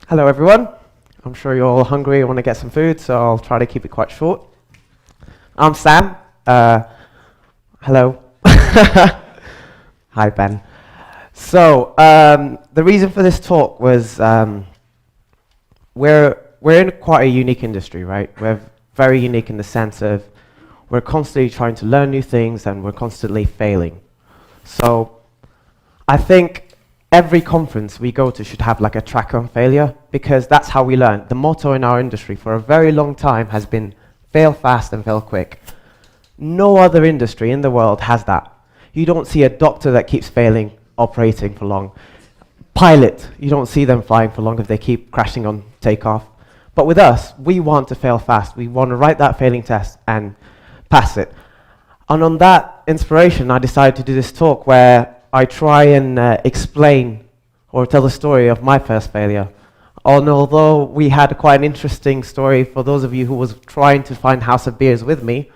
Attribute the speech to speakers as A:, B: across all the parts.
A: Hello, everyone. I'm sure you're all hungry and want to get some food, so I'll try to keep it quite short. I'm Sam. Hello. Hi, Ben. So, the reason for this talk was we're in quite a unique industry, right? We're very unique in the sense of we're constantly trying to learn new things and we're constantly failing. So, I think every conference we go to should have like a track on failure, because that's how we learn. The motto in our industry for a very long time has been fail fast and fail quick. No other industry in the world has that. You don't see a doctor that keeps failing operating for long. Pilot, you don't see them flying for long if they keep crashing on takeoff. But with us, we want to fail fast. We want to write that failing test and pass it. And on that inspiration, I decided to do this talk where I try and explain or tell the story of my first failure. And although we had quite an interesting story for those of you who was trying to find House of Beers with me,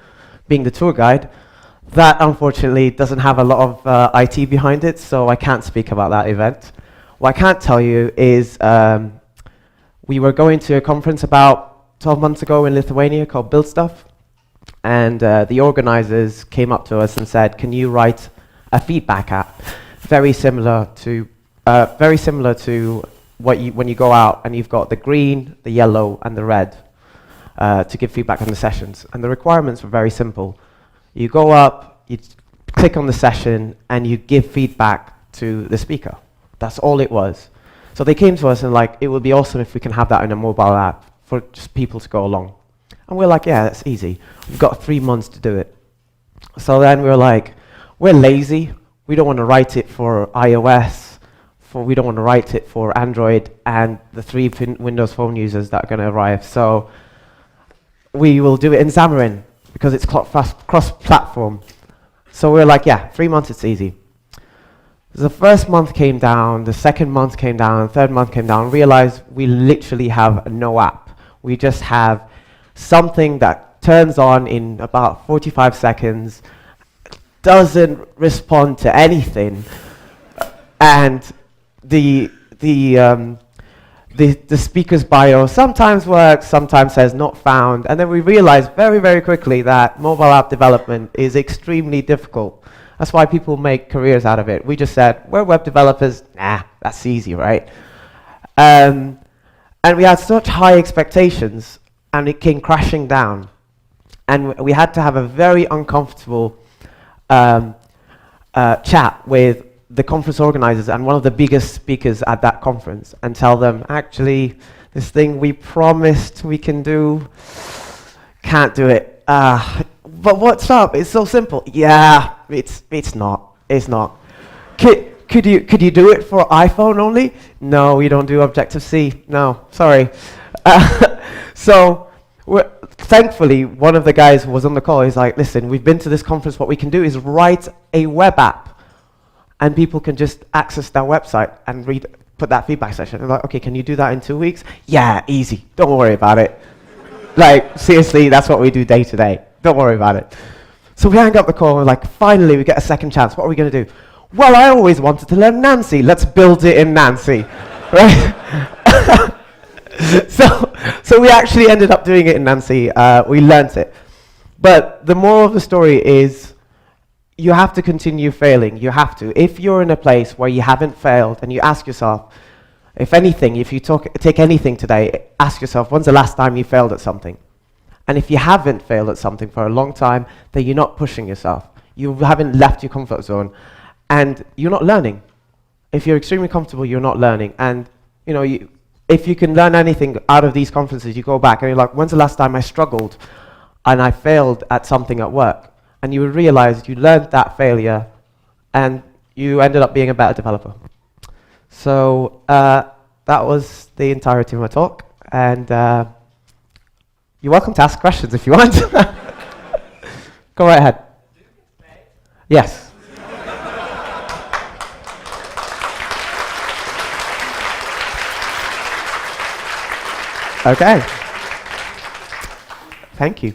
A: being the tour guide, that unfortunately doesn't have a lot of IT behind it, so I can't speak about that event. What I can't tell you is we were going to a conference about 12 months ago in Lithuania called Build Stuff, and the organizers came up to us and said, can you write a feedback app, very similar to what when you go out and you've got the green, the yellow, and the red to give feedback on the sessions. And the requirements were very simple. You go up, you click on the session, and you give feedback to the speaker. That's all it was. So they came to us and like, it would be awesome if we can have that in a mobile app for just people to go along. And we're like, yeah, that's easy. We've got 3 months to do it. So then we were like, we're lazy. We don't want to write it for iOS. We don't want to write it for Android and the 3 Windows Phone users that are going to arrive. So we will do it in Xamarin because it's cross-platform. So we're like, yeah, 3 months, it's easy. The first month came down, the second month came down, the third month came down. Realized we literally have no app. We just have something that turns on in about 45 seconds, doesn't respond to anything, and the speaker's bio sometimes works, sometimes says not found, and then we realized very, very quickly that mobile app development is extremely difficult. That's why people make careers out of it. We just said, we're web developers, nah, that's easy, right? And we had such high expectations, and it came crashing down. And we had to have a very uncomfortable chat with the conference organizers and one of the biggest speakers at that conference and tell them, actually, this thing we promised we can do, can't do it. But what's up? It's so simple. Yeah, it's not. It's not. Could you do it for iPhone only? No, we don't do Objective-C. No, sorry. So thankfully, one of the guys who was on the call is like, listen, we've been to this conference. What we can do is write a web app, and people can just access that website and put that feedback session. And like, okay, can you do that in 2 weeks? Yeah, easy. Don't worry about it. Like, seriously, that's what we do day to day. Don't worry about it. So we hang up the call, and we're like, finally, we get a second chance. What are we going to do? Well, I always wanted to learn Nancy. Let's build it in Nancy, right? So we actually ended up doing it in Nancy. We learnt it. But the moral of the story is you have to continue failing. You have to. If you're in a place where you haven't failed and you ask yourself, if anything, if you take anything today, ask yourself, when's the last time you failed at something? And if you haven't failed at something for a long time, then you're not pushing yourself. You haven't left your comfort zone. And you're not learning. If you're extremely comfortable, you're not learning. And you know, if you can learn anything out of these conferences, you go back and you're like, when's the last time I struggled and I failed at something at work? And you would realize you learned that failure and you ended up being a better developer. So that was the entirety of my talk. And you're welcome to ask questions if you want. Go right ahead. Yes. Okay. Thank you.